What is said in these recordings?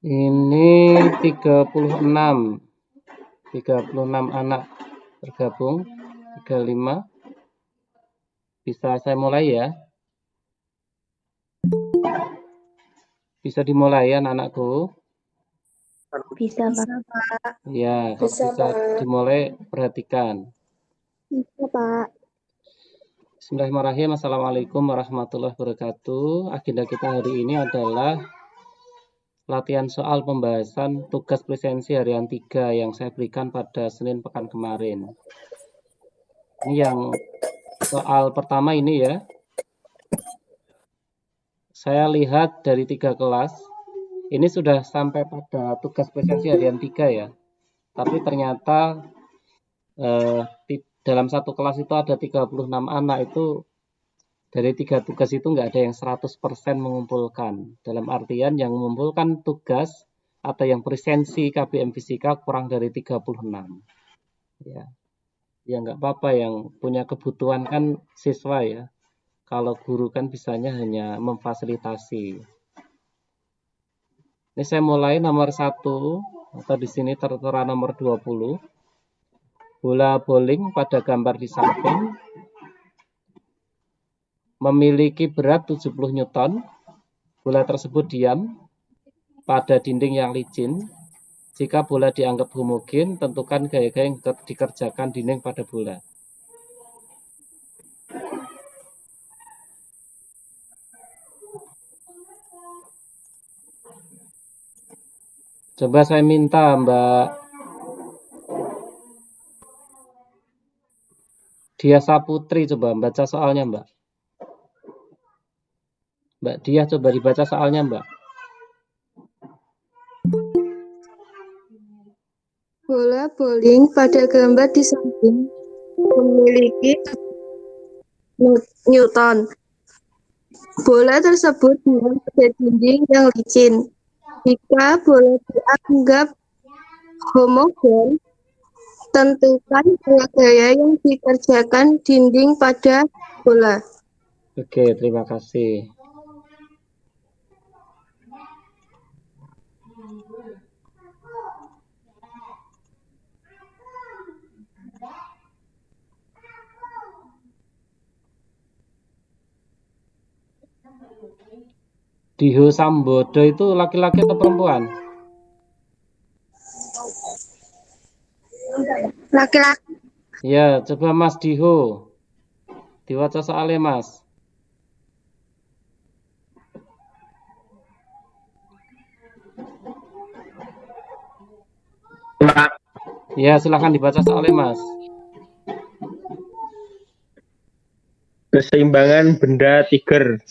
Ini 36 anak bergabung, 35. Bisa saya mulai ya? Bisa dimulai ya anak-anakku? Bisa, Pak. Ya, kalau bisa dimulai, perhatikan. Bisa, Pak. Bismillahirrahmanirrahim. Assalamualaikum warahmatullahi wabarakatuh. Agenda kita hari ini adalah latihan soal pembahasan tugas presensi harian 3 yang saya berikan pada Senin pekan kemarin. Ini yang soal pertama ini ya. Saya lihat dari 3 kelas, ini sudah sampai pada tugas presensi harian 3 ya. Tapi ternyata dalam satu kelas itu ada 36 anak, itu dari 3 tugas itu nggak ada yang 100% mengumpulkan. Dalam artian yang mengumpulkan tugas atau yang presensi KBM Fisika kurang dari 36. Ya nggak apa-apa, yang punya kebutuhan kan siswa ya. Kalau guru kan bisanya hanya memfasilitasi. Ini saya mulai nomor 1, atau di sini tertera nomor 20. Bola bowling pada gambar di samping memiliki berat 70 Newton. Bola tersebut diam pada dinding yang licin. Jika bola dianggap homogen, tentukan gaya-gaya yang dikerjakan dinding pada bola. Coba saya minta Mbak Dia Saputri coba baca soalnya, Mbak. Mbak Dia coba dibaca soalnya, Mbak. Bola bowling pada gambar di samping memiliki Newton. Bola tersebut diam pada dinding yang licin. Jika bola dianggap homogen, tentukan gaya yang dikerjakan dinding pada bola. Oke, terima kasih. Diho Sambodo itu laki-laki atau perempuan? Laki-laki. Ya, coba Mas Diho. Dibaca soalnya, Mas. Ya, silahkan dibaca soalnya, Mas. Keseimbangan benda tiger.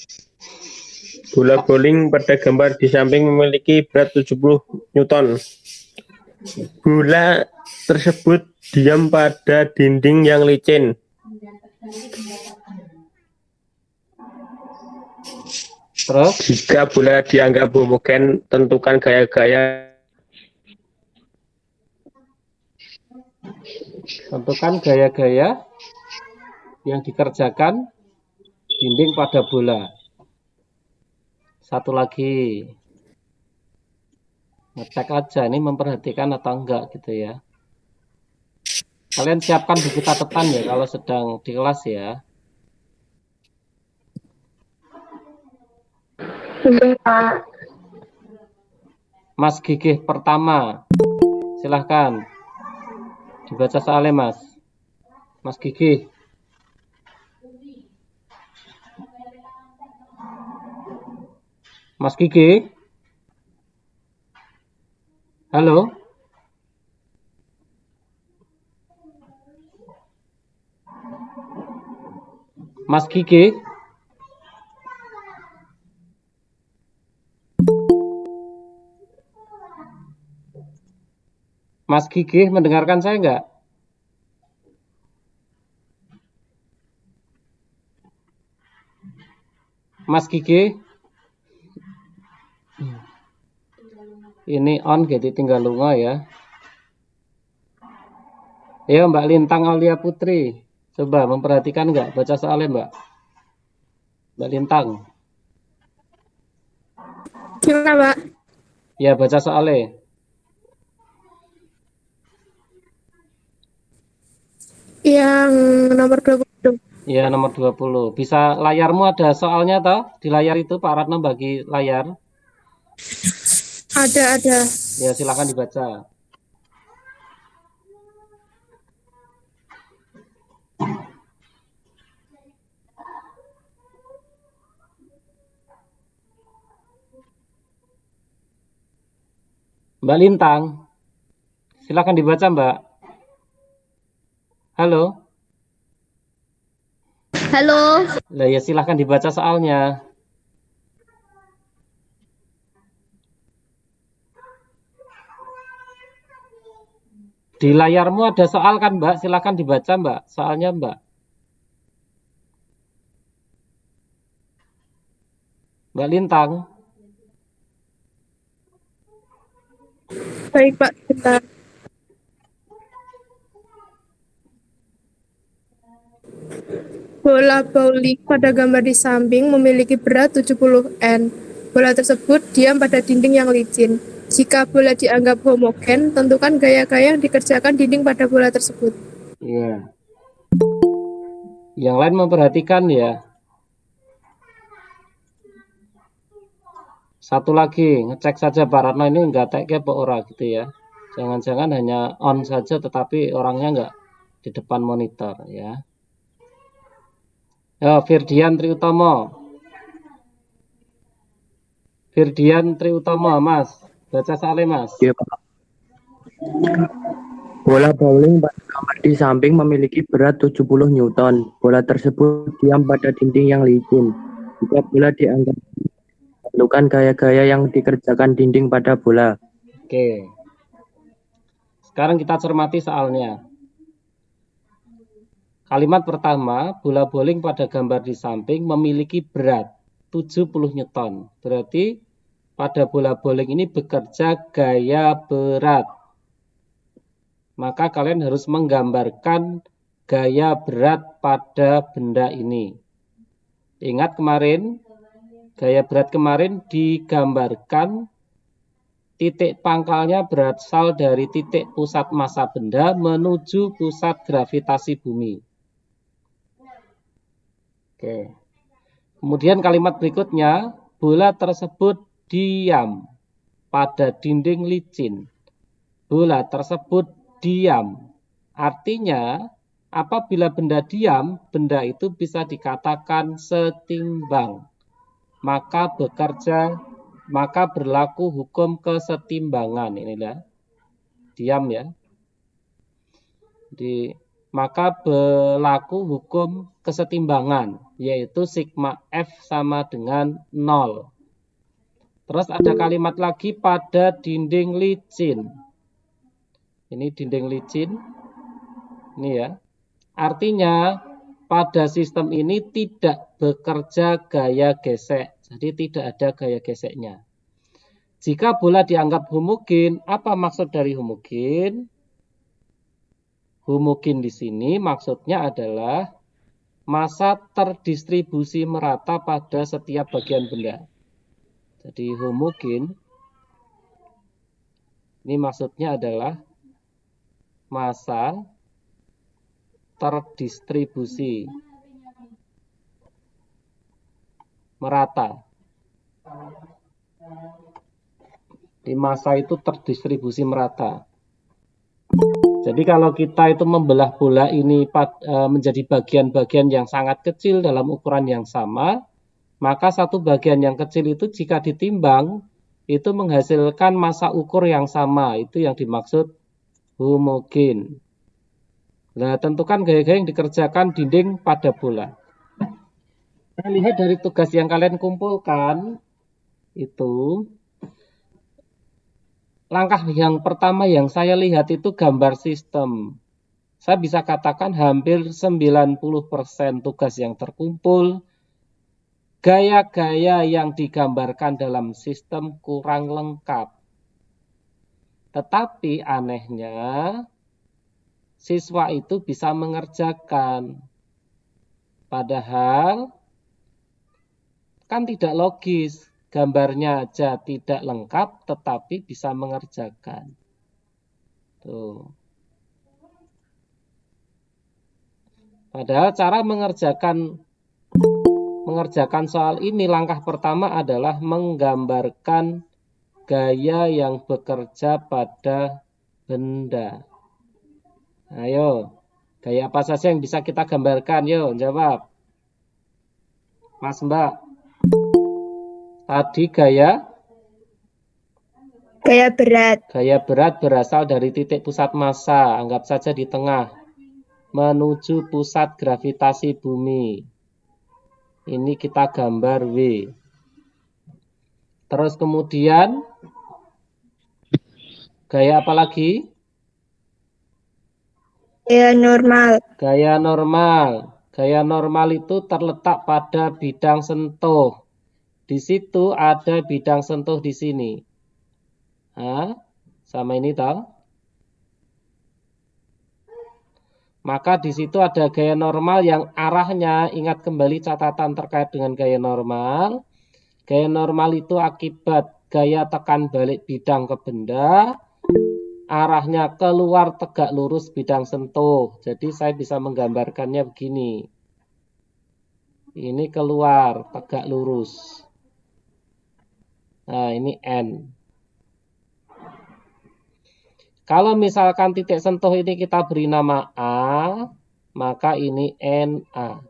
Bola bowling pada gambar di samping memiliki berat 70 Newton. Bola tersebut diam pada dinding yang licin. Terus? Jika bola dianggap homogen, tentukan gaya-gaya. Tentukan gaya-gaya yang dikerjakan dinding pada bola. Satu lagi. Ngecek aja ini memperhatikan atau enggak gitu ya. Kalian siapkan buku catatan ya kalau sedang di kelas ya. Iya, Pak. Mas Gigih pertama. Silahkan dibaca soalnya, Mas. Mas Gigih. Mas Gigih. Halo. Mas Gigih. Mas Gigih mendengarkan saya enggak? Mas Gigih. Ini on jadi tinggal lunga ya. Ayo Mbak Lintang Aulia Putri. Coba memperhatikan enggak baca soalnya, Mbak? Mbak Lintang. Gimana, Pak? Ya, baca soalnya. Yang nomor 20. Ya, nomor 20. Bisa layarmu ada soalnya toh? Di layar itu Pak Ratno bagi layar. Ada. Ya, silakan dibaca. Mbak Lintang, silakan dibaca, Mbak. Halo. Halo. Lah ya silakan dibaca soalnya. Di layarmu ada soal kan, Mbak? Silakan dibaca, Mbak. Soalnya, Mbak. Mbak Lintang. Baik, Pak. Bentar. Bola bowling pada gambar di samping memiliki berat 70 N. Bola tersebut diam pada dinding yang licin. Jika bola dianggap homogen, tentukan gaya-gaya yang dikerjakan dinding pada bola tersebut. Iya. Yang lain memperhatikan ya. Satu lagi, ngecek saja Pak Ratno ini nggak teke apa ora gitu ya. Jangan-jangan hanya on saja tetapi orangnya nggak di depan monitor ya. Firdian Triutomo. Firdian Triutomo, Mas. Baca soalnya, Mas. Ya, Pak. Bola bowling pada gambar di samping memiliki berat 70 Newton. Bola tersebut diam pada dinding yang licin. Jika bola dianggap, tentukan gaya-gaya yang dikerjakan dinding pada bola. Oke. Sekarang kita cermati soalnya. Kalimat pertama, bola bowling pada gambar di samping memiliki berat 70 Newton. Berarti pada bola bowling ini bekerja gaya berat. Maka kalian harus menggambarkan gaya berat pada benda ini. Ingat kemarin, gaya berat kemarin digambarkan titik pangkalnya berasal dari titik pusat massa benda menuju pusat gravitasi bumi. Oke. Kemudian kalimat berikutnya, bola tersebut diam pada dinding licin. Bola tersebut diam. Artinya, apabila benda diam, benda itu bisa dikatakan setimbang. Maka berlaku hukum kesetimbangan. Inilah diam ya. Maka berlaku hukum kesetimbangan, yaitu sigma F sama dengan 0. Terus ada kalimat lagi pada dinding licin. Ini dinding licin. Ini ya. Artinya pada sistem ini tidak bekerja gaya gesek. Jadi tidak ada gaya geseknya. Jika bola dianggap homogen, apa maksud dari homogen? Homogen di sini maksudnya adalah massa terdistribusi merata pada setiap bagian benda. Jadi homogen ini maksudnya adalah massa terdistribusi merata. Di massa itu terdistribusi merata. Jadi kalau kita itu membelah bola ini menjadi bagian-bagian yang sangat kecil dalam ukuran yang sama, maka satu bagian yang kecil itu jika ditimbang, itu menghasilkan massa ukur yang sama. Itu yang dimaksud homogen. Nah, tentukan gaya-gaya yang dikerjakan dinding pada bola. Kita lihat dari tugas yang kalian kumpulkan, itu langkah yang pertama yang saya lihat itu gambar sistem. Saya bisa katakan hampir 90% tugas yang terkumpul, gaya-gaya yang digambarkan dalam sistem kurang lengkap. Tetapi anehnya, siswa itu bisa mengerjakan. Padahal Kan tidak logis. Gambarnya aja tidak lengkap, tetapi bisa mengerjakan. Tuh. Padahal cara mengerjakan soal ini, langkah pertama adalah menggambarkan gaya yang bekerja pada benda. Ayo, gaya apa saja yang bisa kita gambarkan? Yuk, jawab. Mas Mbak. Tadi gaya berat. Gaya berat berasal dari titik pusat massa, anggap saja di tengah, menuju pusat gravitasi bumi. Ini kita gambar W. Terus kemudian, gaya apa lagi? Gaya normal. Gaya normal. Gaya normal itu terletak pada bidang sentuh. Di situ ada bidang sentuh di sini. Hah? Sama ini toh? Maka di situ ada gaya normal yang arahnya, ingat kembali catatan terkait dengan gaya normal. Gaya normal itu akibat gaya tekan balik bidang ke benda, arahnya keluar tegak lurus bidang sentuh. Jadi saya bisa menggambarkannya begini. Ini keluar tegak lurus. Nah, ini N. Kalau misalkan titik sentuh ini kita beri nama A, maka ini NA.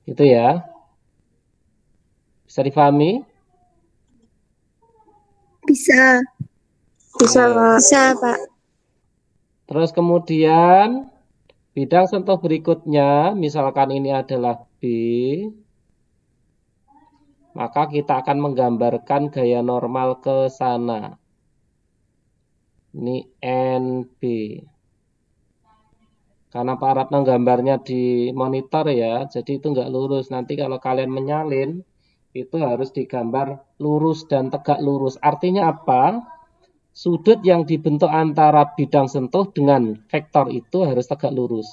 Gitu ya. Bisa difahami? Bisa. Bisa, Pak. Bisa, Pak. Terus kemudian bidang sentuh berikutnya, misalkan ini adalah B, maka kita akan menggambarkan gaya normal ke sana. Ini NB. Karena Pak Ratna gambarnya di monitor ya, jadi itu nggak lurus. Nanti kalau kalian menyalin, itu harus digambar lurus dan tegak lurus. Artinya apa? Sudut yang dibentuk antara bidang sentuh dengan vektor itu harus tegak lurus.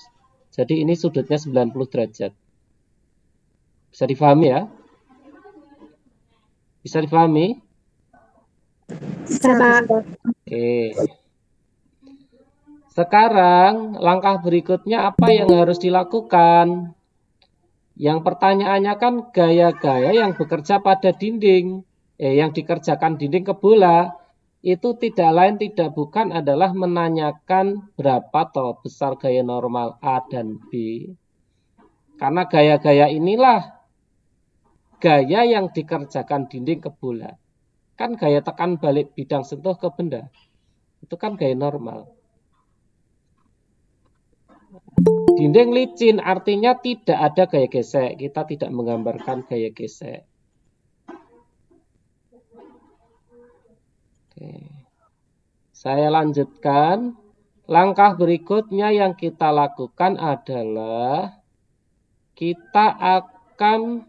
Jadi ini sudutnya 90 derajat. Bisa difahami ya? Bisa difahami? Bisa, Pak. Oke. Sekarang langkah berikutnya apa yang harus dilakukan? Yang pertanyaannya kan gaya-gaya yang bekerja pada dinding. Yang dikerjakan dinding ke bola. Itu tidak lain tidak bukan adalah menanyakan berapa toh besar gaya normal A dan B. Karena gaya-gaya inilah gaya yang dikerjakan dinding ke bola. Kan gaya tekan balik bidang sentuh ke benda. Itu kan gaya normal. Dinding licin artinya tidak ada gaya gesek. Kita tidak menggambarkan gaya gesek. Oke. Saya lanjutkan. Langkah berikutnya yang kita lakukan adalah kita akan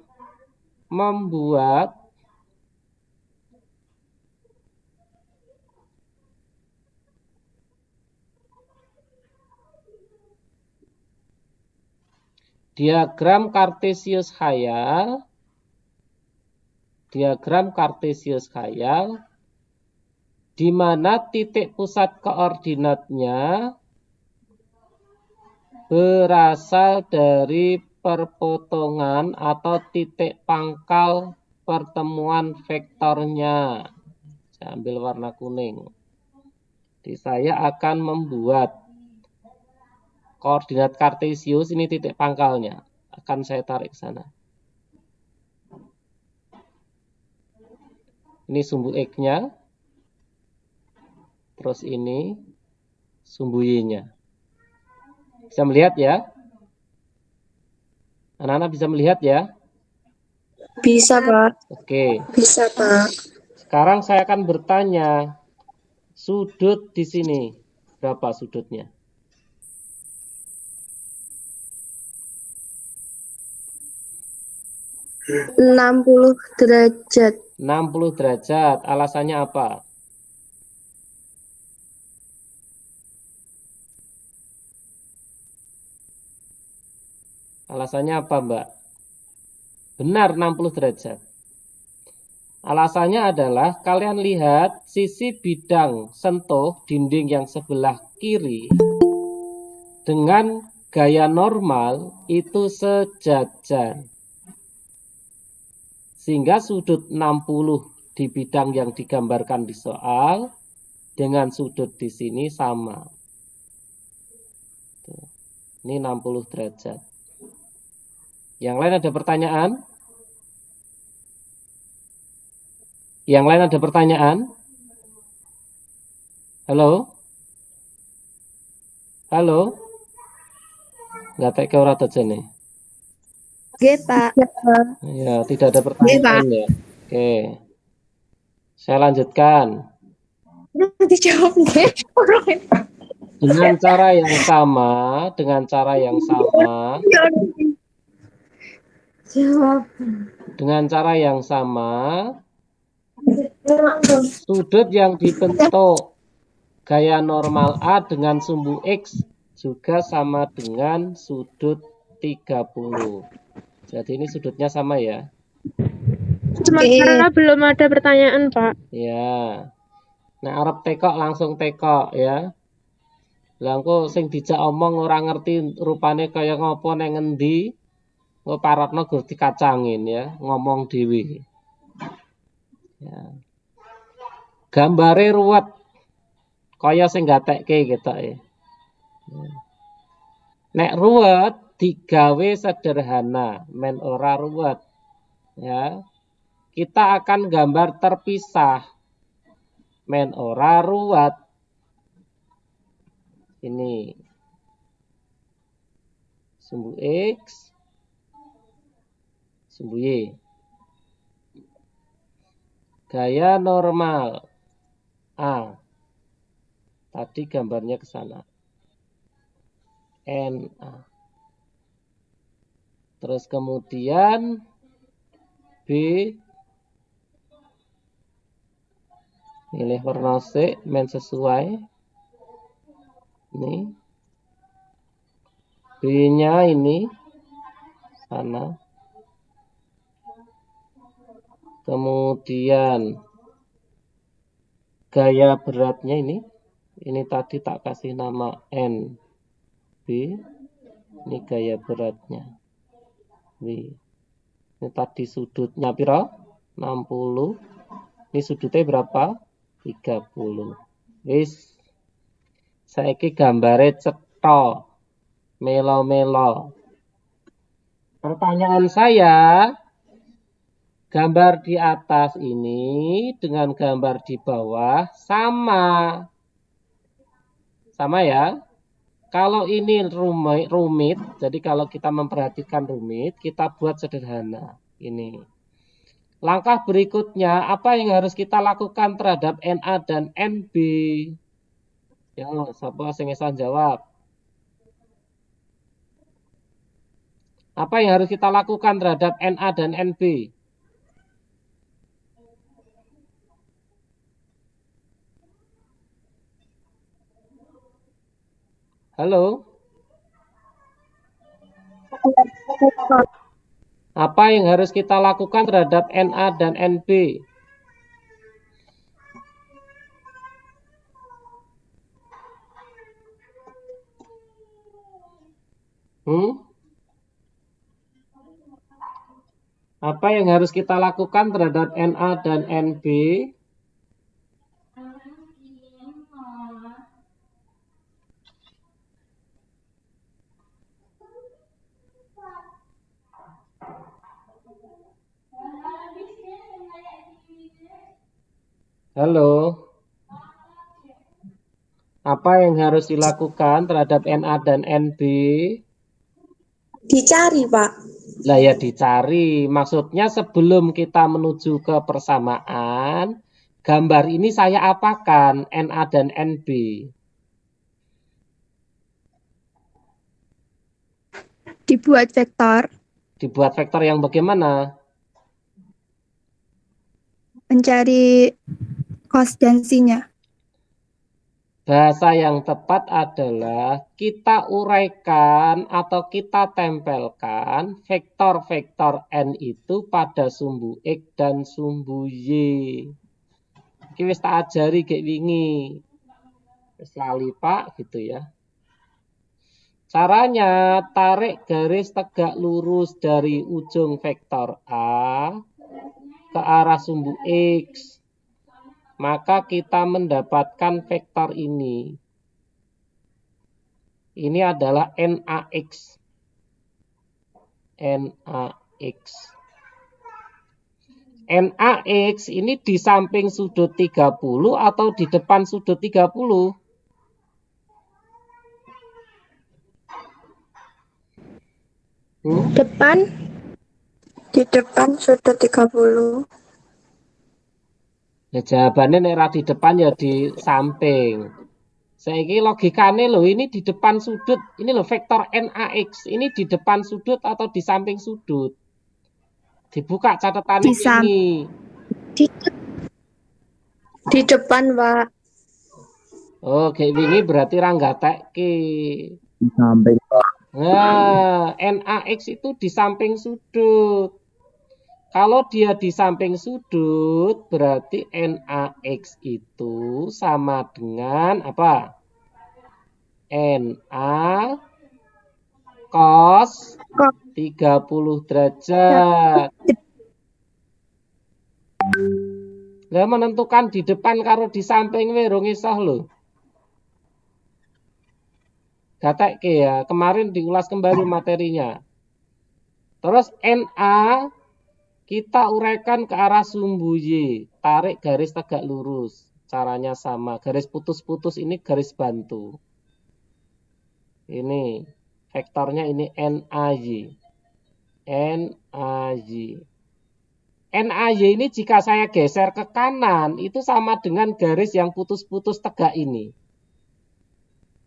membuat diagram Kartesius khayal. Diagram Kartesius khayal di mana titik pusat koordinatnya berasal dari perpotongan atau titik pangkal pertemuan vektornya. Saya ambil warna kuning. Jadi saya akan membuat koordinat Kartesius, ini titik pangkalnya. Akan saya tarik ke sana. Ini sumbu X-nya. Terus ini sumbu Y-nya. Bisa melihat ya? Anak-anak bisa melihat ya? Bisa, Pak. Oke. Bisa, Pak. Sekarang saya akan bertanya, sudut di sini berapa sudutnya? 60 derajat. 60 derajat. Alasannya apa? Alasannya apa, Mbak? Benar 60 derajat. Alasannya adalah kalian lihat sisi bidang sentuh dinding yang sebelah kiri dengan gaya normal itu sejajar. Sehingga sudut 60 di bidang yang digambarkan di soal dengan sudut di sini sama. Tuh. Ini 60 derajat. Yang lain ada pertanyaan? Yang lain ada pertanyaan? Halo? Halo? Nggak teke ora nih. Oke, Pak. Ya, tidak ada pertanyaan ya. Oke. Saya lanjutkan. Dijawab deh. Dengan cara yang sama, Jawab. dengan cara yang sama, sudut yang dibentuk gaya normal A dengan sumbu X juga sama dengan sudut 30. Jadi ini sudutnya sama ya. Sementara belum ada pertanyaan, Pak. Ya. Nah, arep tekok langsung tekok ya. Lah engko sing dijak omong ora ngerti rupane kaya ngopo nek ngendi, engko paratno gur dikacangin ya, ngomong dhewe. Ya. Gambare ruwet kaya sing gatekke ketok ya. Nek ruwet digawe sederhana, men ora ruwet. Ya. Kita akan gambar terpisah. Men ora ruwet. Ini sumbu X, sumbu Y. Gaya normal A. Tadi gambarnya ke sana. NA. Terus kemudian B. Pilih warna C, men sesuai. Ini. B-nya ini sana. Kemudian gaya beratnya ini tadi tak kasih nama N B. Ini gaya beratnya W. Ini tadi sudutnya piro? 60. Ini sudutnya berapa? 30. Wis. Saiki gambare cetha. Melo-melo. Pertanyaan saya, gambar di atas ini dengan gambar di bawah sama. Sama ya? Kalau ini rumit, jadi kalau kita memperhatikan rumit, kita buat sederhana. Ini. Langkah berikutnya, apa yang harus kita lakukan terhadap NA dan NB? Ya, siapa sing iso jawab? Apa yang harus kita lakukan terhadap NA dan NB? Halo? Apa yang harus kita lakukan terhadap NA dan NB? Apa yang harus kita lakukan terhadap NA dan NB? Halo? Apa yang harus dilakukan terhadap NA dan NB? Dicari, Pak. Lah ya dicari. Maksudnya sebelum kita menuju ke persamaan, gambar ini saya apakan NA dan NB? Dibuat vektor. Dibuat vektor yang bagaimana? Mencari cos dan sin-nya. Bahasa yang tepat adalah kita uraikan atau kita tempelkan vektor-vektor N itu pada sumbu X dan sumbu Y. Iki wis tak ajari kayak wingi. Wis lali Pak gitu ya. Caranya tarik garis tegak lurus dari ujung vektor A ke arah sumbu X. Maka kita mendapatkan vektor ini. Ini adalah NaX. NaX. NaX ini di samping sudut 30 atau di depan sudut 30? Depan. Di depan sudut 30. Ya jawabannya nek di depan ya di samping. Saiki logikane loh, ini di depan sudut, ini loh vektor NaX, ini di depan sudut atau di samping sudut? Dibuka catatannya ini. Di depan, Pak. Oh, kayak wingi berarti ra nggatekke. Di samping. Nah, NaX itu di samping sudut. Kalau dia di samping sudut, berarti NaX itu sama dengan apa? Na cos 30 derajat. Lah menentukan di depan karo di samping we rong iso lho. Gatekke ya, kemarin diulas kembali materinya. Terus Na kita uraikan ke arah sumbu Y, tarik garis tegak lurus. Caranya sama, garis putus-putus ini garis bantu. Ini vektornya ini NaY. NaY. NaY ini jika saya geser ke kanan itu sama dengan garis yang putus-putus tegak ini.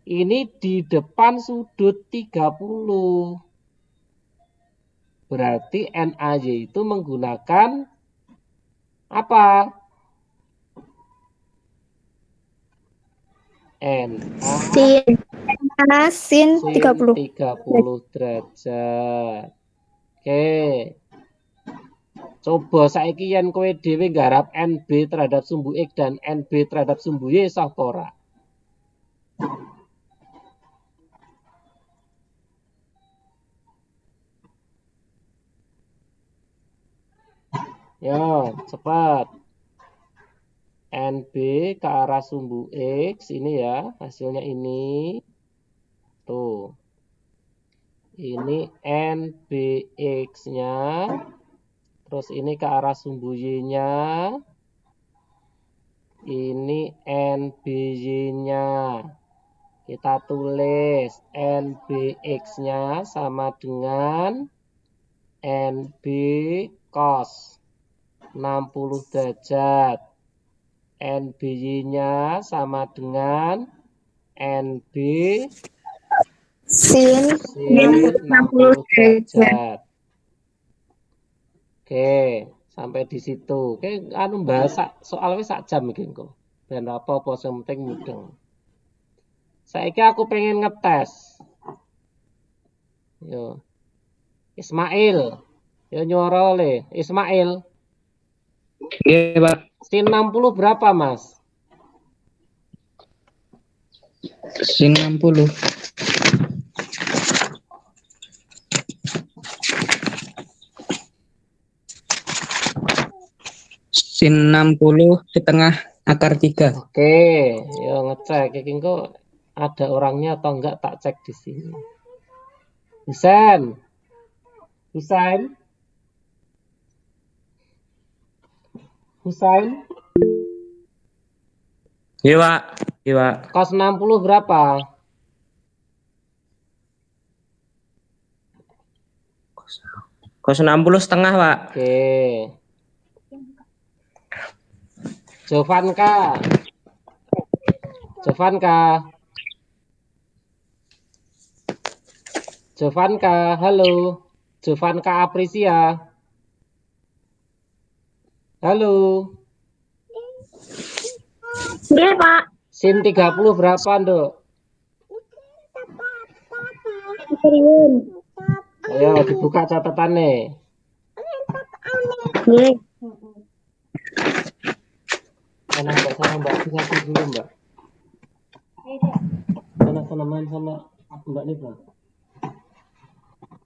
Ini di depan sudut 30. Berarti NaY itu menggunakan apa? Sin 30. 30 derajat. Oke. Coba saiki yen kowe dhewe nggarap NB terhadap sumbu X dan NB terhadap sumbu Y sah ora? Yo, cepat. NB ke arah sumbu X ini ya, hasilnya ini. Tuh. Ini NBX-nya. Terus ini ke arah sumbu Y-nya. Ini NBY-nya. Kita tulis NBX-nya sama dengan NB cos 60 derajat. NBY-nya sama dengan NB Sin 60 derajat. Oke, sampai di situ. Oke, anu bahasa soalnya sak jam iki kok. Ben apa-apa sing penting mudeng. Saiki aku pengen ngetes. Yo. Ismail. Yo nyuara le. Ismail. Iya, Pak. Sin 60 berapa, Mas? Sin 60. Sin 60 setengah akar 3. Oke, yo ngecek iki kok ada orangnya atau enggak tak cek di sini. Husain. Husain. Husain. Iya, Pak. Iya, Pak. Cos 60 berapa? Cos 60 setengah, Pak. Oke. Jovanka. Jovanka. Jovanka, halo. Jovanka Aprisia. Halo. Iya, Pak. Sin 30 berapa, Nduk? Ayo dibuka catatannya. Sana Mbak, bisa dulu Mbak. Sana main sama Mbak Nibla.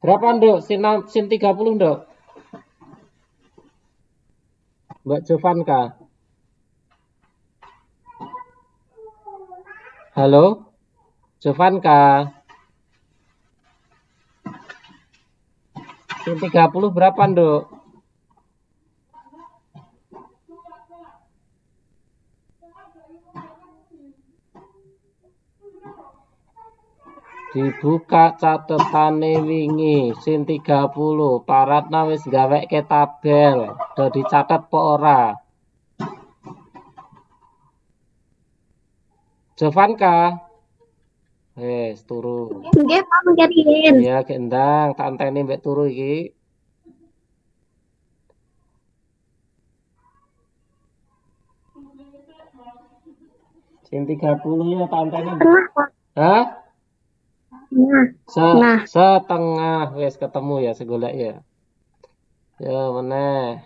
Berapa, Nduk? Sin 30, Nduk? Mbak Jovanka. Halo? Jovanka. Sin 30 berapa, Nduk? Dibuka catetane wingi sin 30. Paratna wis gaweke tabel. Do dicatet po ora? Jovanka. Wes turu. Nggih, Pak ngeriin. Iya, gendang, tak anteni mbek turu iki. Sin 30 ya tak anteni. Tengah, Pak. Hah? Nah. Setengah wes ketemu ya segolek ya. Ya meneh.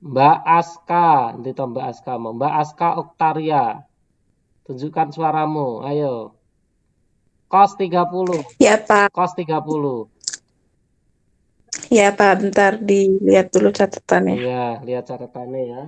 Mbak Aska, nanti to Mbak Aska mau. Mbak Aska Oktaria. Tunjukkan suaramu, ayo. Kos 30. Ya Pak, Kos 30. ya Pak, bentar dilihat dulu catatannya. Iya, lihat catatannya ya.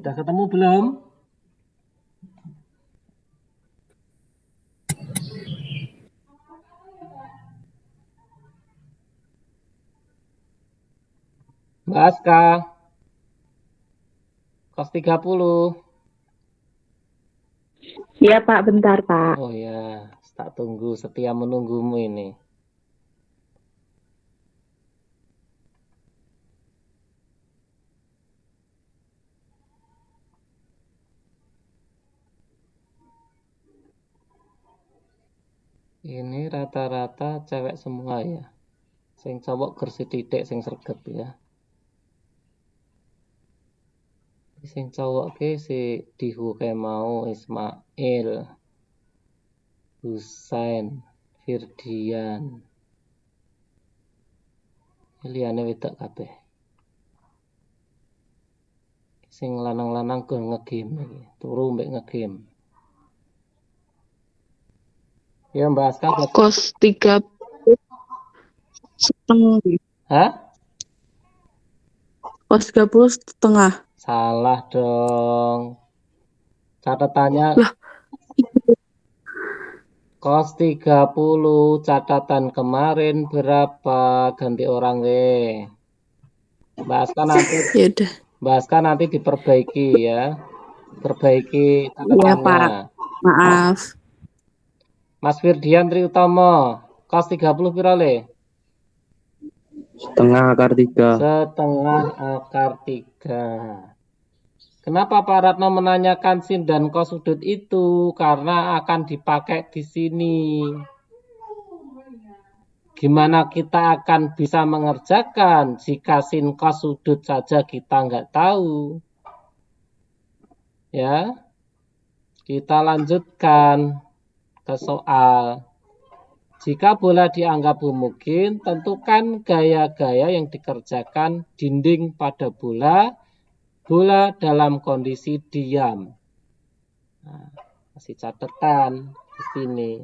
Udah ketemu belum? Mbak Aska. Kos 30. Ya Pak, bentar Pak. Oh ya, tak tunggu, setia menunggumu ini. Ini rata-rata cewek semua ya. Sing cowok gersi titik sing sregep ya. Sing cowok ke si Dihu kayak mau Ismail, Husain, Firdian. Liyane wedok kabeh. Sing lanang-lanang go ngegame iki, turu mbek ngegame. Ya Mbak Aska. Kos 30 setengah. Hah? Kos 30 setengah. Salah dong. Catatannya kos 30, catatan kemarin berapa? Ganti orang we. Mbak Aska nanti. Ya udah. Mbak Aska nanti diperbaiki ya. Perbaiki catatannya. Ya Pak, maaf. Mas Firdian Triutomo, kos 30 piro le? Setengah akar 3. Setengah akar 3. Kenapa Pak Ratno menanyakan sin dan kos sudut itu? Karena akan dipakai di sini. Gimana kita akan bisa mengerjakan jika sin kos sudut saja kita nggak tahu? Ya, kita lanjutkan ke soal. Jika bola dianggap homogen, tentukan gaya-gaya yang dikerjakan dinding pada bola dalam kondisi diam. Nah, kasih catatan di sini.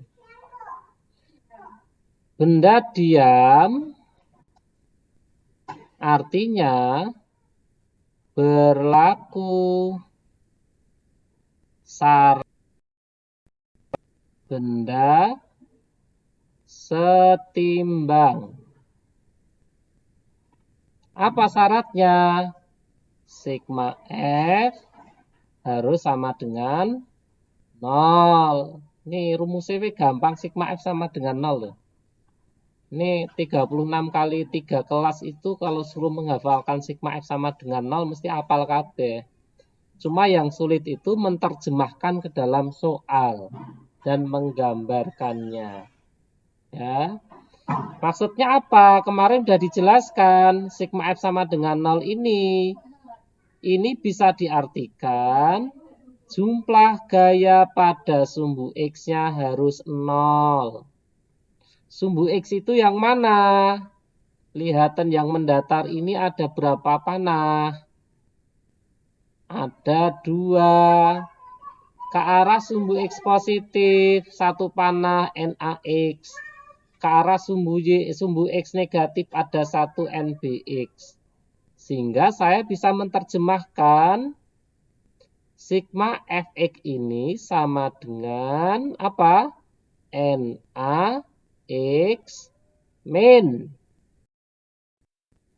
Benda diam artinya berlaku syarat benda setimbang. Apa syaratnya? Sigma F harus sama dengan 0. Nih rumusnya gampang, sigma F sama dengan 0 loh. Ini 36 kali 3 kelas itu kalau suruh menghafalkan sigma F sama dengan 0 mesti hafal kabeh. Cuma yang sulit itu menerjemahkan ke dalam soal dan menggambarkannya. Ya. Maksudnya apa? Kemarin sudah dijelaskan sigma F sama dengan 0 ini bisa diartikan jumlah gaya pada sumbu X-nya harus 0. Sumbu X itu yang mana? Lihatan yang mendatar ini ada berapa panah? Ada 2. Ke arah sumbu X positif, 1 panah NaX. Ke arah sumbu X negatif ada 1 NbX. Sehingga saya bisa menerjemahkan sigma Fx ini sama dengan apa? NaX min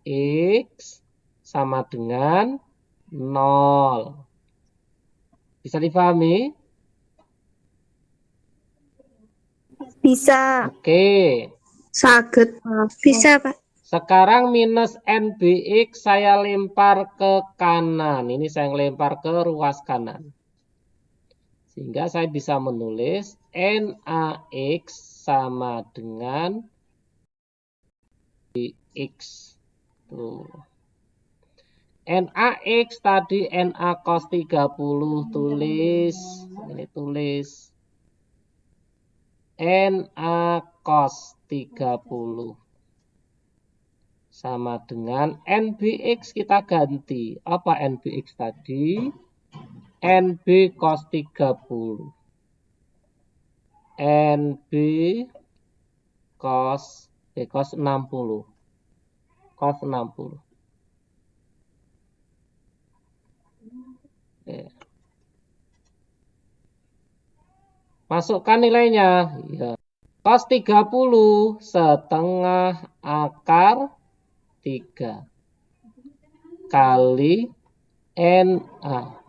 X sama dengan 0. Bisa dipahami? Bisa. Oke. Saged. Bisa, Pak. Sekarang minus NbX saya lempar ke kanan. Ini saya lempar ke ruas kanan. Sehingga saya bisa menulis NaX sama dengan X. Tuh. NaX tadi Na cos 30 tulis. Ini tulis. Na cos 30 sama dengan NbX kita ganti. Apa NbX tadi? Nb cos 30. Nb cos 60. Cos 60. Masukkan nilainya. Ya. Cos 30 setengah akar 3 kali Na.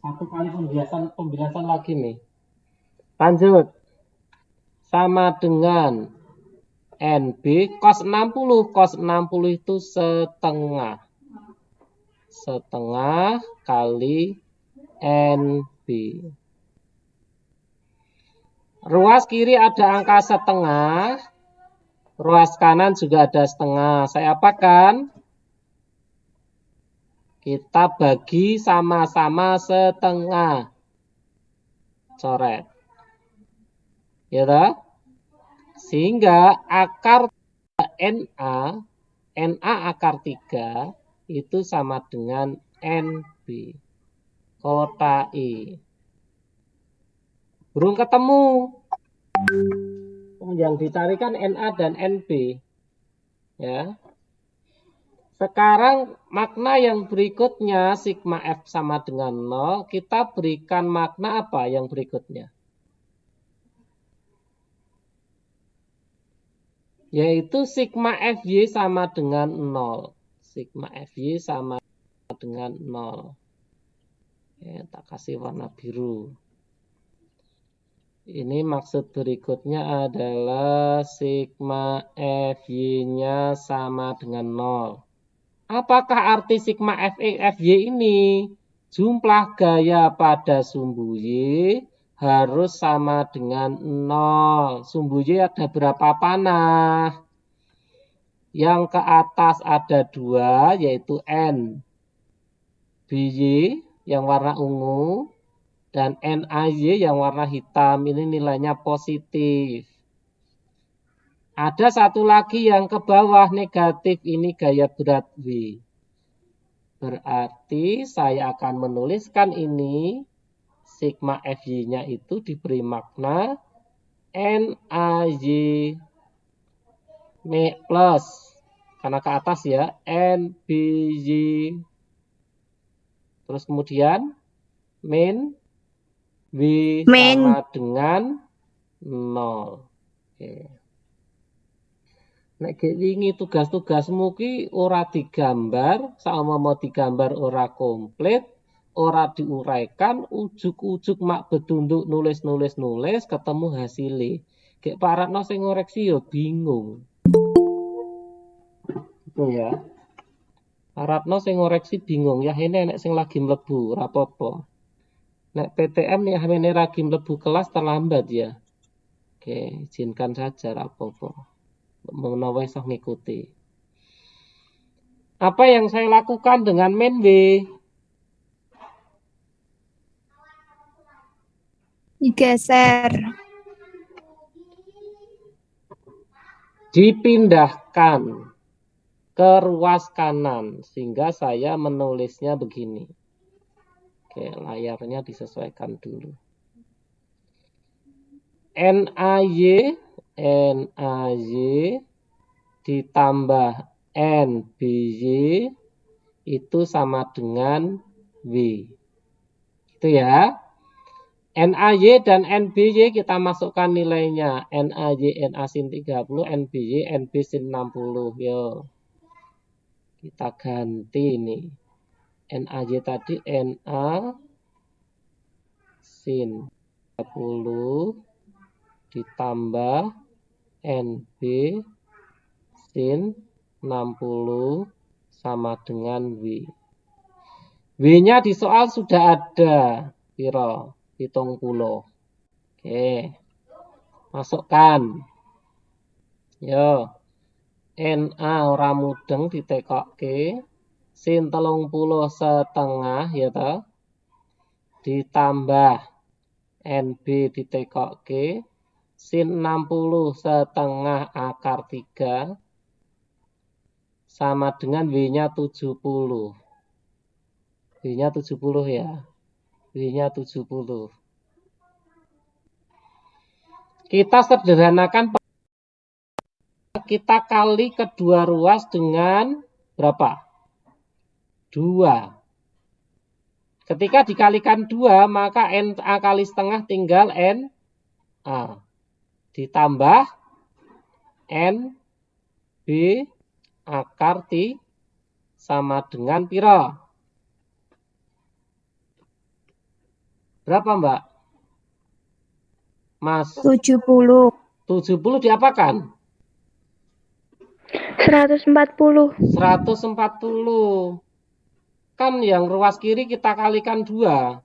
Satu kali pembiasan lagi nih. Lanjut. Sama dengan NB cos 60. Cos 60 itu setengah. Setengah kali NB. Ruas kiri ada angka setengah. Ruas kanan juga ada setengah. Saya apakan? Kita bagi sama-sama setengah. Coret. Ya toh? Sehingga akar Na akar 3 itu sama dengan NB. Kota I. Belum ketemu. Yang dicarikan Na dan NB. Ya. Sekarang makna yang berikutnya sigma F sama dengan 0, kita berikan makna apa yang berikutnya? Yaitu sigma Fy sama dengan 0. Sigma Fy sama dengan 0. Ya, tak kasih warna biru. Ini maksud berikutnya adalah sigma Fy-nya sama dengan 0. Apakah arti sigma Fy ini? Jumlah gaya pada sumbu Y harus sama dengan 0. Sumbu Y ada berapa panah? Yang ke atas ada 2, yaitu N. By yang warna ungu dan Nay yang warna hitam. Ini nilainya positif. Ada satu lagi yang ke bawah negatif, ini gaya berat W. Berarti saya akan menuliskan ini, sigma Fy-nya itu diberi makna Nay plus, karena ke atas ya, Nby. Terus kemudian, min W sama dengan 0. Oke. Nek wingi tugas-tugasmu ki ora digambar, sama mau digambar ora komplit, ora diuraikan, ujuk-ujuk mak bedunduk nulis ketemu hasilnya. Kayak Pak Ratno sing ngoreksi yo bingung. Itu ya. Pak Ratno sing ngoreksi bingung. Ya ini nek sing lagi mlebu ora apa-apa. Nek PTM nih ini lagi mlebu kelas terlambat ya. Oke, izinkan saja ora apa-apa. Menawa iso ngikuti. Apa yang saya lakukan dengan main W? Digeser. Dipindahkan ke ruas kanan sehingga saya menulisnya begini. Oke, layarnya disesuaikan dulu. NAY ditambah NBY itu sama dengan W. Itu ya. NAY dan NBY kita masukkan nilainya. NAY NA sin 30, NBY NB sin 60. Yo. Kita ganti ini. NAY tadi NA sin 30 ditambah NB sin 60 sama dengan W. W-nya di soal sudah ada. Piro? 70. Oke. Masukkan. Yo. NA ora mudeng ditekokke. Sin 30 setengah ya toh. Ditambah NB ditekokke. Sin 60 setengah akar 3 sama dengan W-nya 70. W-nya 70 ya. W-nya 70. Kita sederhanakan, kita kali kedua ruas dengan berapa? 2. Ketika dikalikan 2, maka NA kali setengah tinggal NA. Ditambah NB akar T sama dengan piro? Berapa Mbak? Mas? 70. 70 diapakan? 140. 140. Kan yang ruas kiri kita kalikan 2.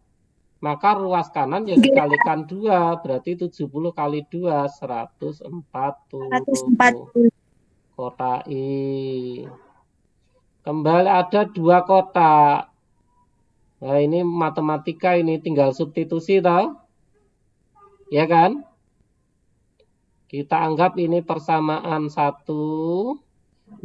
Maka ruas kanan ya dikalikan 2. Berarti 70 kali 2, 140. Kotai. Kembali ada 2 kotak. Nah ini matematika ini tinggal substitusi toh. Ya kan? Kita anggap ini persamaan 1.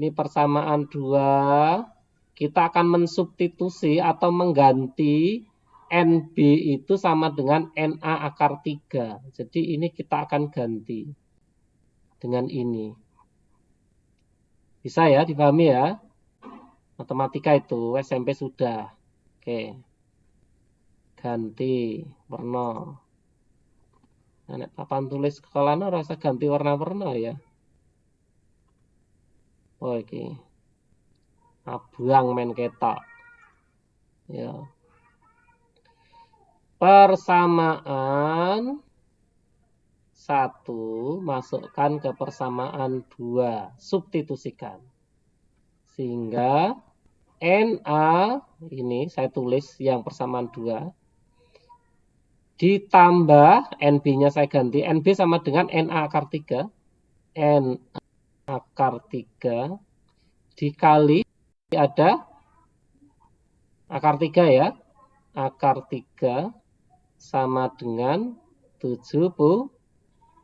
Ini persamaan 2. Kita akan mensubstitusi atau mengganti NB itu sama dengan NA akar 3. Jadi ini kita akan ganti dengan ini. Bisa ya, dipahami ya? Matematika itu SMP sudah. Oke. Ganti warna. Nah, papan tulis sekolahnya rasa ganti warna-warna ya. Oh iki. Abang men ketok. Ya. Persamaan 1 masukkan ke persamaan 2. Substitusikan. Sehingga NA ini saya tulis yang persamaan 2. Ditambah NB-nya saya ganti. NB sama dengan NA akar 3. NA akar 3 dikali ada akar 3 ya. Akar 3 sama dengan 70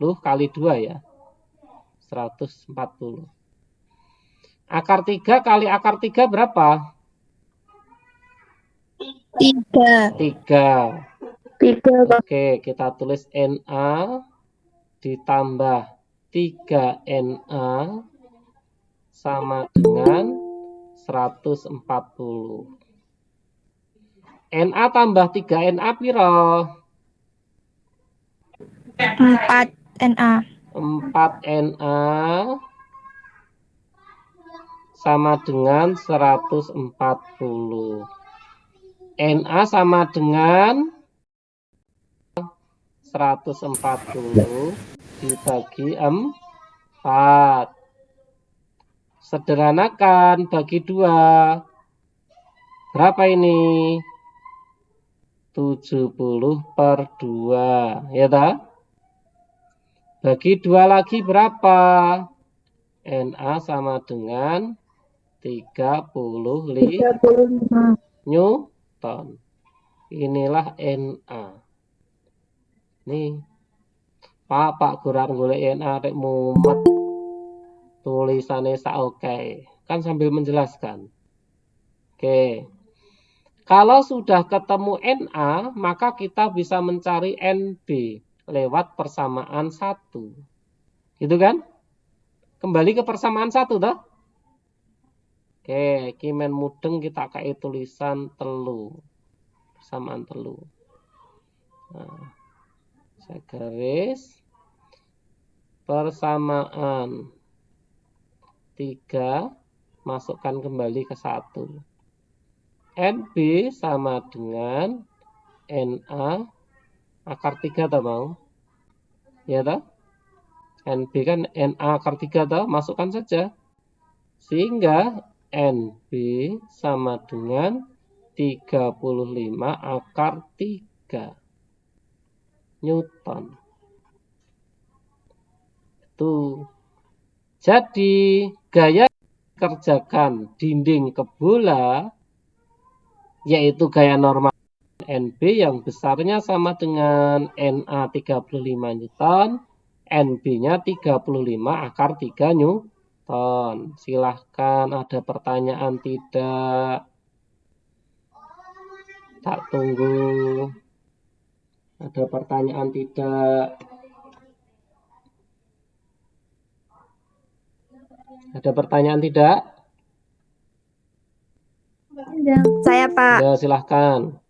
kali 2 ya. 140. Akar 3 kali akar 3 berapa? 3. 3. 3. Oke, kita tulis NA ditambah 3NA sama dengan 140. NA tambah 3NA piro? 4 NA. 4NA sama dengan 140. NA sama dengan 140 dibagi 4. Sederhanakan, bagi 2. Berapa ini? 70 per 2. Ya tak? Bagi 2 lagi berapa? Na sama dengan 35 Newton. Inilah Na. Nih. Pak kurang golek Na rek mumet. Tulisannya oke. Kan sambil menjelaskan. Oke. Kalau sudah ketemu Na, maka kita bisa mencari NB lewat persamaan 1. Gitu kan? Kembali ke persamaan 1 toh? Oke, kimen mudeng kita kayak tulisan telu. Persamaan telu. Nah, saya garis persamaan 3, masukkan kembali ke 1. NB sama dengan Na akar 3 toh mau? Ya toh? NB kan Na akar 3 toh, masukkan saja. Sehingga NB sama dengan 35 akar 3 Newton. Tuh. Jadi, gaya kerjakan dinding ke bola, yaitu gaya normal NB yang besarnya sama dengan Na 35 Newton, NB-nya 35 akar 3 Newton. Silahkan, ada pertanyaan tidak? Tak tunggu. Ada pertanyaan tidak? Ada pertanyaan tidak? Saya Pak. Ya, silahkan.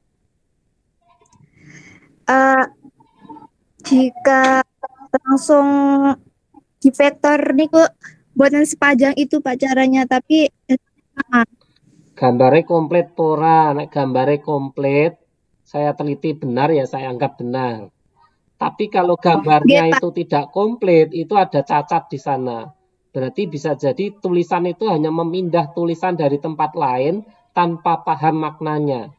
Jika langsung di vektor niku buatan sepanjang itu Pak caranya, tapi Gambarnya komplit pora. Nek gambarnya komplit, saya teliti benar ya saya anggap benar. Tapi kalau gambarnya itu tidak komplit, itu ada cacat di sana. Berarti bisa jadi tulisan itu hanya memindah tulisan dari tempat lain tanpa paham maknanya.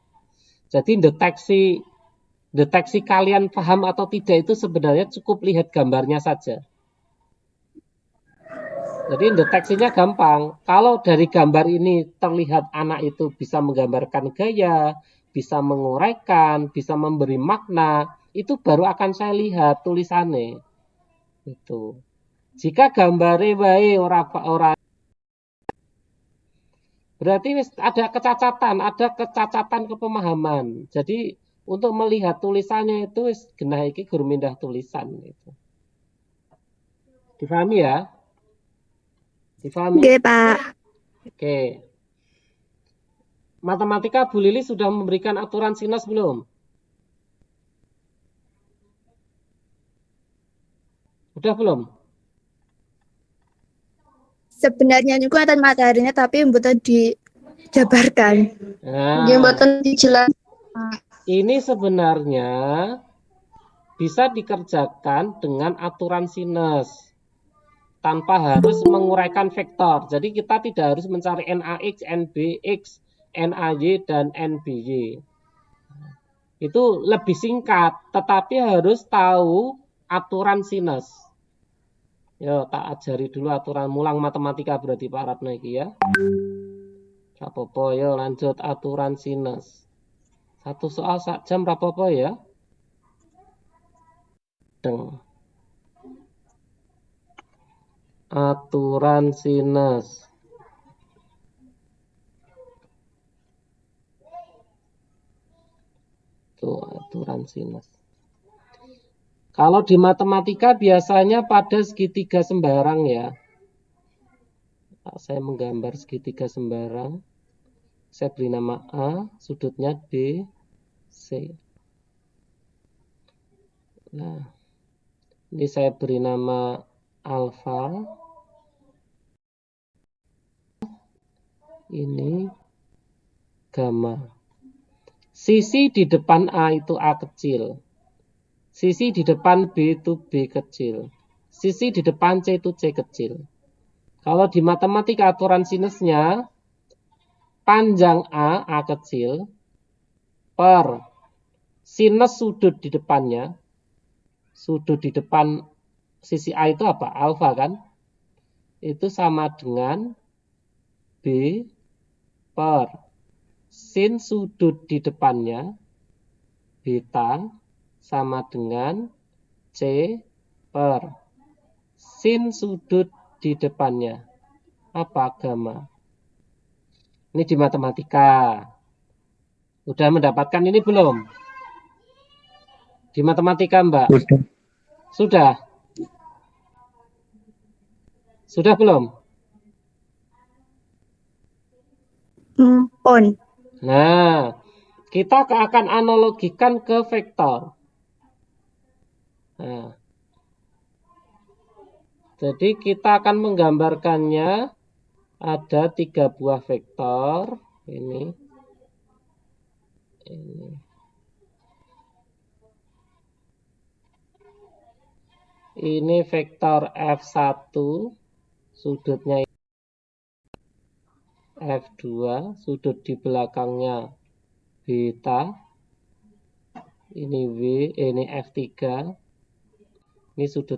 Jadi deteksi kalian paham atau tidak itu sebenarnya cukup lihat gambarnya saja. Jadi deteksinya gampang. Kalau dari gambar ini terlihat anak itu bisa menggambarkan gaya, bisa menguraikan, bisa memberi makna, itu baru akan saya lihat tulisannya. Itu. Jika gambarnya wae ora berarti ada kecacatan kepemahaman. Jadi untuk melihat tulisannya itu genah iki gur mindah tulisan gitu. Difahami ya? Difahami? Oke, Pak. Oke. Matematika Bu Lili sudah memberikan aturan sinus belum? Udah belum? Sebenarnya juga ada materinya tapi mboten dijabarkan. Nah, Mboten dijelaskan. ini sebenarnya bisa dikerjakan dengan aturan sinus tanpa harus menguraikan vektor. Jadi kita tidak harus mencari NaX, NBX, NaY, dan NBY. Itu lebih singkat, tetapi harus tahu aturan sinus. Yo, tak ajari dulu aturan mulang matematika berarti Pak Ratno iki ya. Rapopo, yo lanjut aturan sinus. Satu soal sak jam rapopo ya. Aturan sinus. Tuh, aturan sinus. Kalau di matematika biasanya pada segitiga sembarang ya. Saya menggambar segitiga sembarang. Saya beri nama A, sudutnya B, C. Nah, ini saya beri nama alfa. Ini gamma. Sisi di depan A itu A kecil. Sisi di depan B itu B kecil. sisi di depan C itu C kecil. Kalau di matematika aturan sinusnya, panjang A kecil, per sinus sudut di depannya, sudut di depan sisi A itu apa? Alfa kan? Itu sama dengan B per sin sudut di depannya, beta, sama dengan C per sin sudut di depannya. Apa? Gamma. Ini di matematika. Udah mendapatkan ini belum? Di matematika, Mbak? Udah. Sudah? Sudah belum? On. Nah, kita akan analogikan ke vektor. Nah, jadi kita akan menggambarkannya ada 3 buah vektor. Ini. Ini vektor F1, sudutnya F2, sudut di belakangnya beta. Ini W, ini F3. Ini sudut.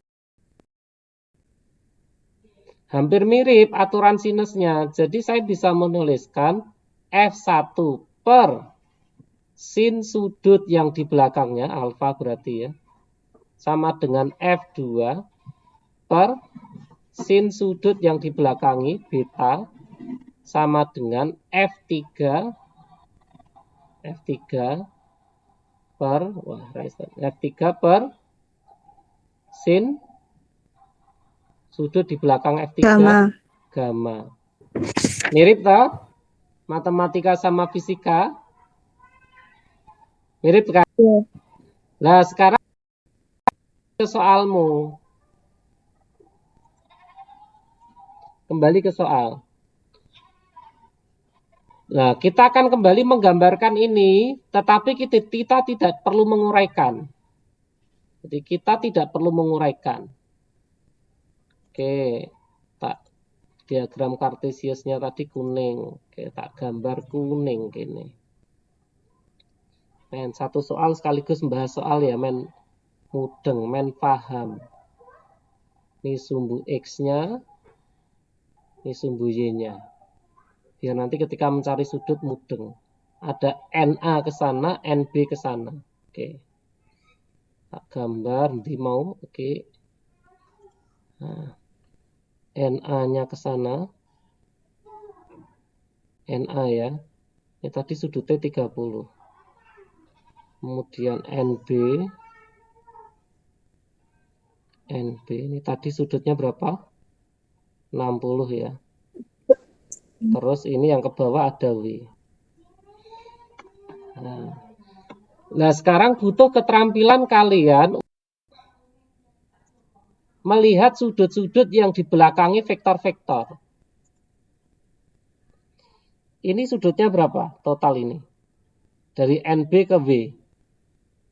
Hampir mirip aturan sinusnya. Jadi saya bisa menuliskan F1 per sin sudut yang di belakangnya, alfa berarti ya, sama dengan F2 per sin sudut yang di belakangi, beta, sama dengan F3 per sin sudut di belakang F3 gamma. Mirip toh? Matematika sama fisika? Mirip kan? Iya. Nah, sekarang ke soalmu. Kembali ke soal. Nah, kita akan kembali menggambarkan ini, tetapi kita tidak perlu menguraikan. Jadi kita tidak perlu menguraikan. Oke, tak diagram kartesiusnya tadi kuning. Oke, tak gambar kuning gini. Men, satu soal sekaligus membahas soal ya, men mudeng, men paham. Ini sumbu X-nya, ini sumbu Y-nya. Biar nanti ketika mencari sudut mudeng. Ada NA ke sana, NB ke sana. Oke. Tak gambar, nanti mau. Oke. Nah, NA-nya ke sana. NA ya. Ini tadi sudutnya 30. Kemudian NB. NB ini tadi sudutnya berapa? 60 ya. Terus ini yang ke bawah ada W. Nah, sekarang butuh keterampilan kalian melihat sudut-sudut yang di belakangi vektor-vektor. Ini sudutnya berapa total ini? Dari NB ke W.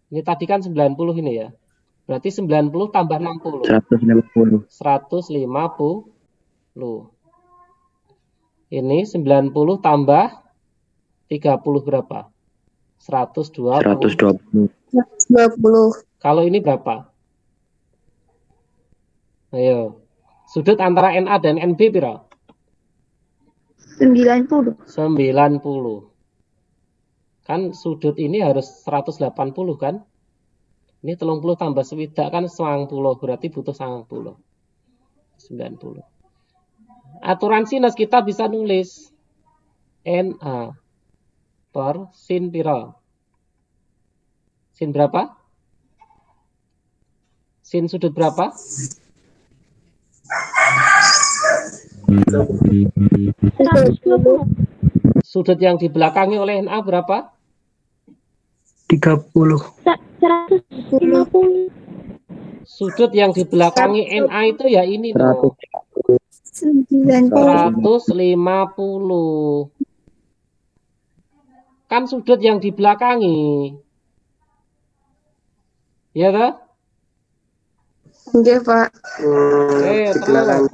Ini tadi kan 90 ini ya. Berarti 90 tambah 60. 150. 150. Ini 90 tambah 30 berapa? 120. 120. 120. Kalau ini berapa? Ayo. Sudut antara NA dan NB berapa? 90. 90. Kan sudut ini harus 180 kan? Ini 30 tambah swidak kan 90. Berarti butuh 90. 90. Aturan sinus kita bisa nulis NA per sin piro? Sin berapa? Sin sudut berapa? Sudut yang dibelakangi oleh NA berapa? 30. 150. Sudut yang dibelakangi NA itu ya ini loh. 90. 150. Kan sudut yang dibelakangi. Ya toh? Nggih, Pak. Oke, Di belakang. terus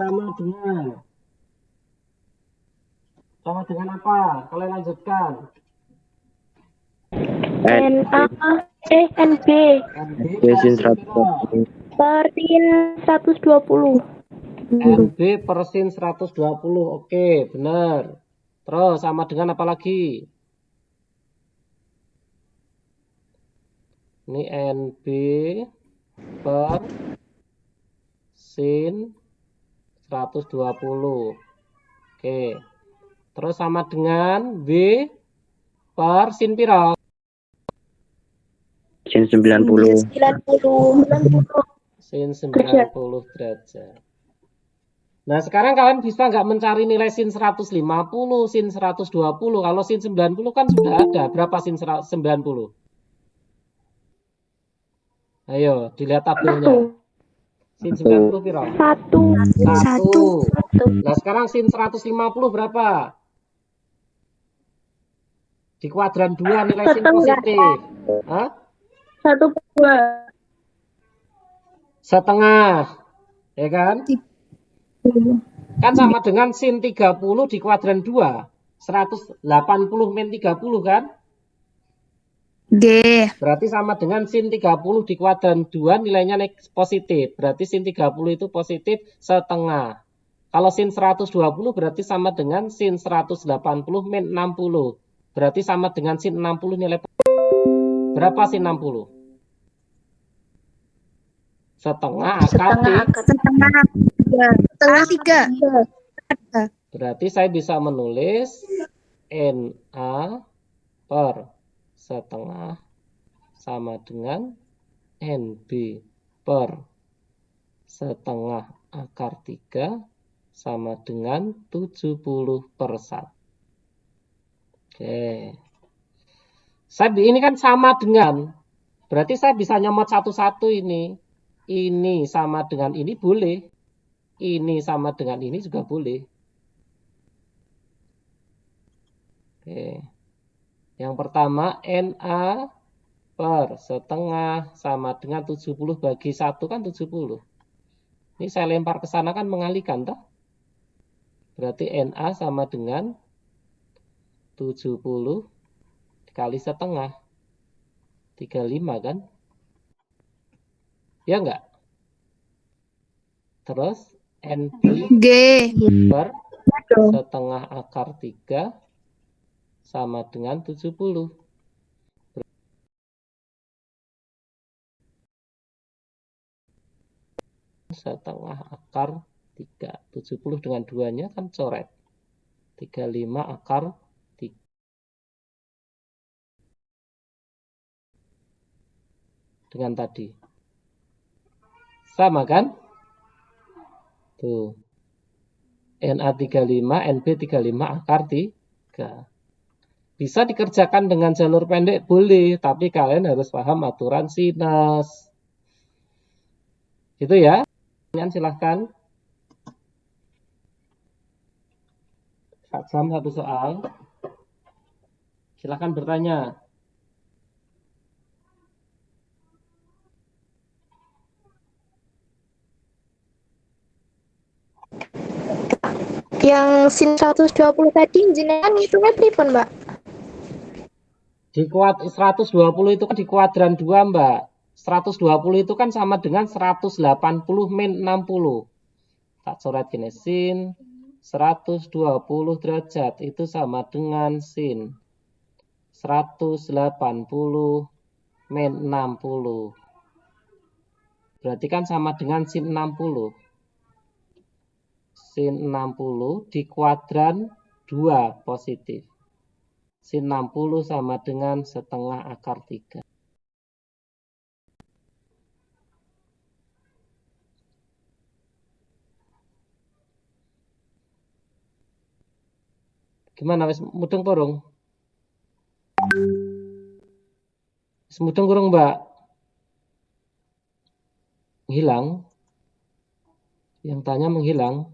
sama dengan apa? Kalian lanjutkan. NA NB NB Sin per sin piro? 120. per sin 120. NB per sin 120. Oke, benar. Terus sama dengan apa lagi? Ini NB per sin 120. Oke. Terus sama dengan W per sin piro? Sin 90. 90. Sin 90 derajat. Nah, sekarang kalian bisa nggak mencari nilai sin 150, sin 120? Kalau sin 90 kan sudah ada. Berapa sin 90? Ayo, dilihat tabelnya. Sin 90 piro? 1. Nah, sekarang sin 150 berapa? Di kuadran 2 nilai sin positif. Hah? 1/2. Setengah. Ya kan? Kan sama dengan sin 30 di kuadran 2. 180 min 30 kan? G. Berarti sama dengan sin 30 di kuadran 2 nilainya positif. Berarti sin 30 itu positif setengah. Kalau sin 120 berarti sama dengan sin 180 min 60. Berarti sama dengan sin 60 nilai. Berapa sin 60? Setengah akar Setengah 3. Berarti saya bisa menulis NA per setengah sama dengan NB per setengah akar 3 sama dengan 70%. Oke. Ini kan sama dengan, berarti saya bisa nyomot satu-satu ini. Ini sama dengan ini boleh. Ini sama dengan ini juga boleh. Oke. Yang pertama, NA per setengah sama dengan 70 bagi 1 kan 70. Ini saya lempar ke sana kan mengalihkan, toh? Berarti NA sama dengan 70 dikali setengah. 35 kan? Ya enggak? Terus NB G. per setengah akar 3 sama dengan 70. Setengah akar 3. 70 dengan 2-nya kan coret. 35 akar 3. Dengan tadi. Sama kan? Tuh. NA 35, NB 35 akar 3. Bisa dikerjakan dengan jalur pendek? Boleh. Tapi kalian harus paham aturan sinus. Itu ya. Silahkan. Jam satu soal. Silahkan bertanya. Yang sin 120 tadi jenengan hitungnya pripun, Mbak? Di 120 itu kan di kuadran 2, Mbak. 120 itu kan sama dengan 180 min 60. Tak coret gini, sin 120 derajat itu sama dengan sin 180 min 60. Berarti kan sama dengan sin 60. Sin 60 di kuadran 2 positif. Sin 60 sama dengan setengah akar 3. Gimana wis mudeng porong? Wis mudeng kurang, Mbak? Hilang? Yang tanya menghilang?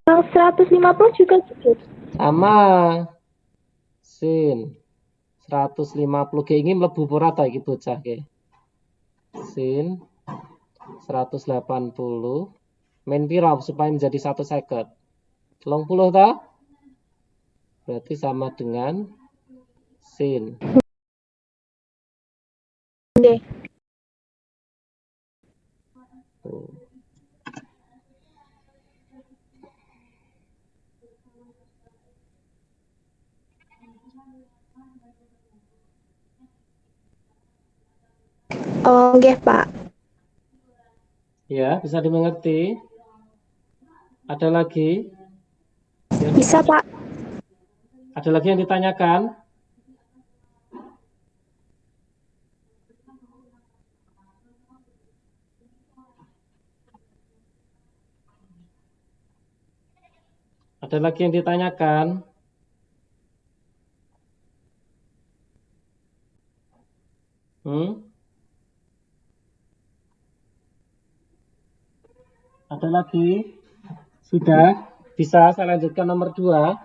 Yang 150 juga cukup. Sama. Sin 150 ge ini mlebu ora ta iki bocah ge. Sin 180 min piro supaya menjadi 1 seket? 30 toh? Berarti sama dengan sin. Nggih. Tuh. Oh, nggih, Pak. Ya, bisa dimengerti? Ada lagi? Bisa, Pak. Ada lagi yang ditanyakan? Ada lagi yang ditanyakan? Ada lagi? Sudah? Bisa saya lanjutkan nomor 2?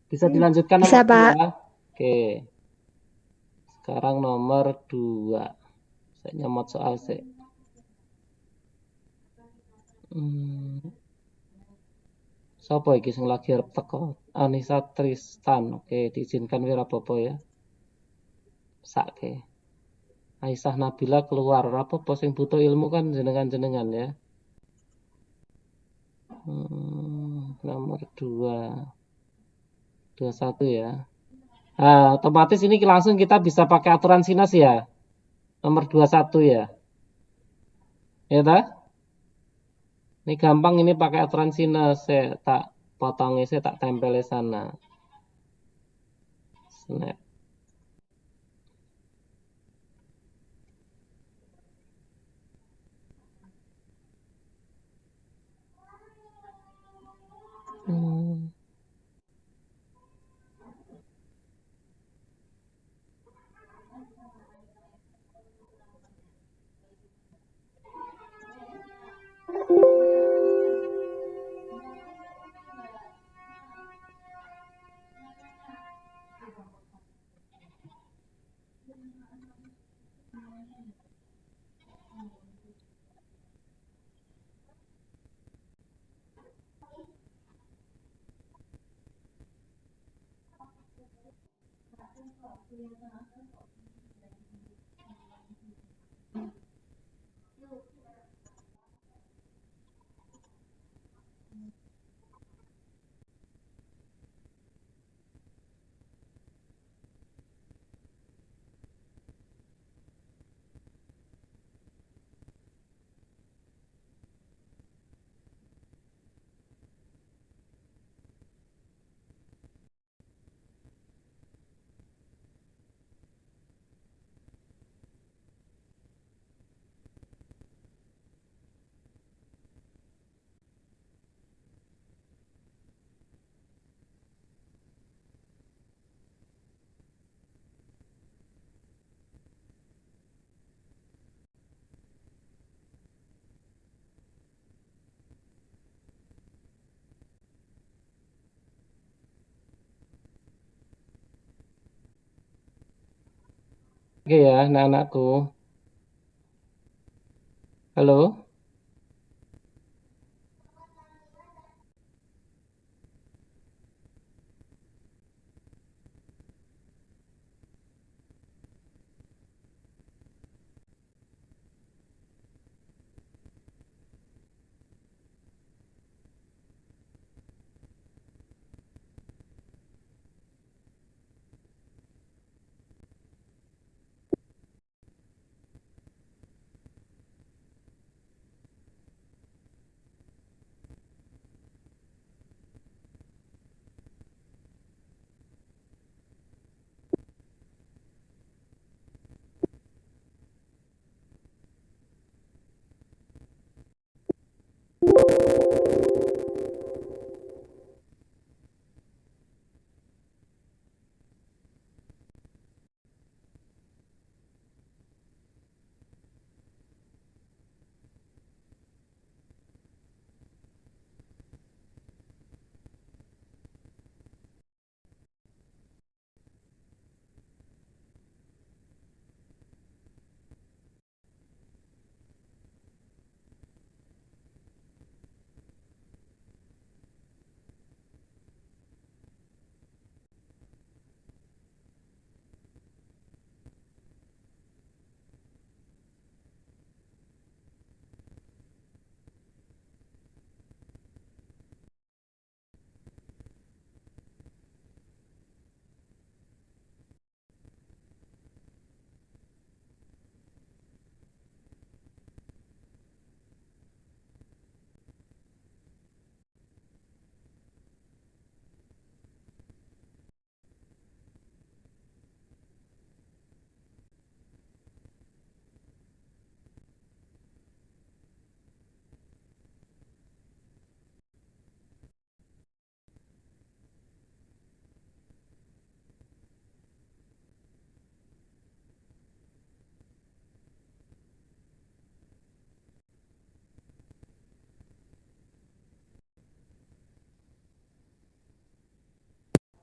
Bisa dilanjutkan nomor Bisa, Pak. 2? Oke. Sekarang nomor 2. Saya nyemot soal sih. Sopo iki sing lagi arep teko? Anissa Tristan. Oke, diizinkan wirapopo ya. Sake. Aisyah Nabila keluar. Apa sing butuh ilmu kan jenengan-jenengan ya. Nomor 2. 21 ya. Otomatis ini langsung kita bisa pakai aturan sinus ya. Nomor 21 ya. Ya tak? Ini gampang ini pakai aturan sinus. Saya tak potongnya, saya tak tempel di sana. Snap. Oke ya, anak-anakku. Halo?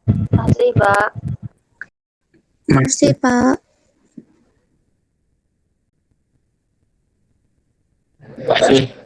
Makasih, Pak. Makasih, Pak. Makasih.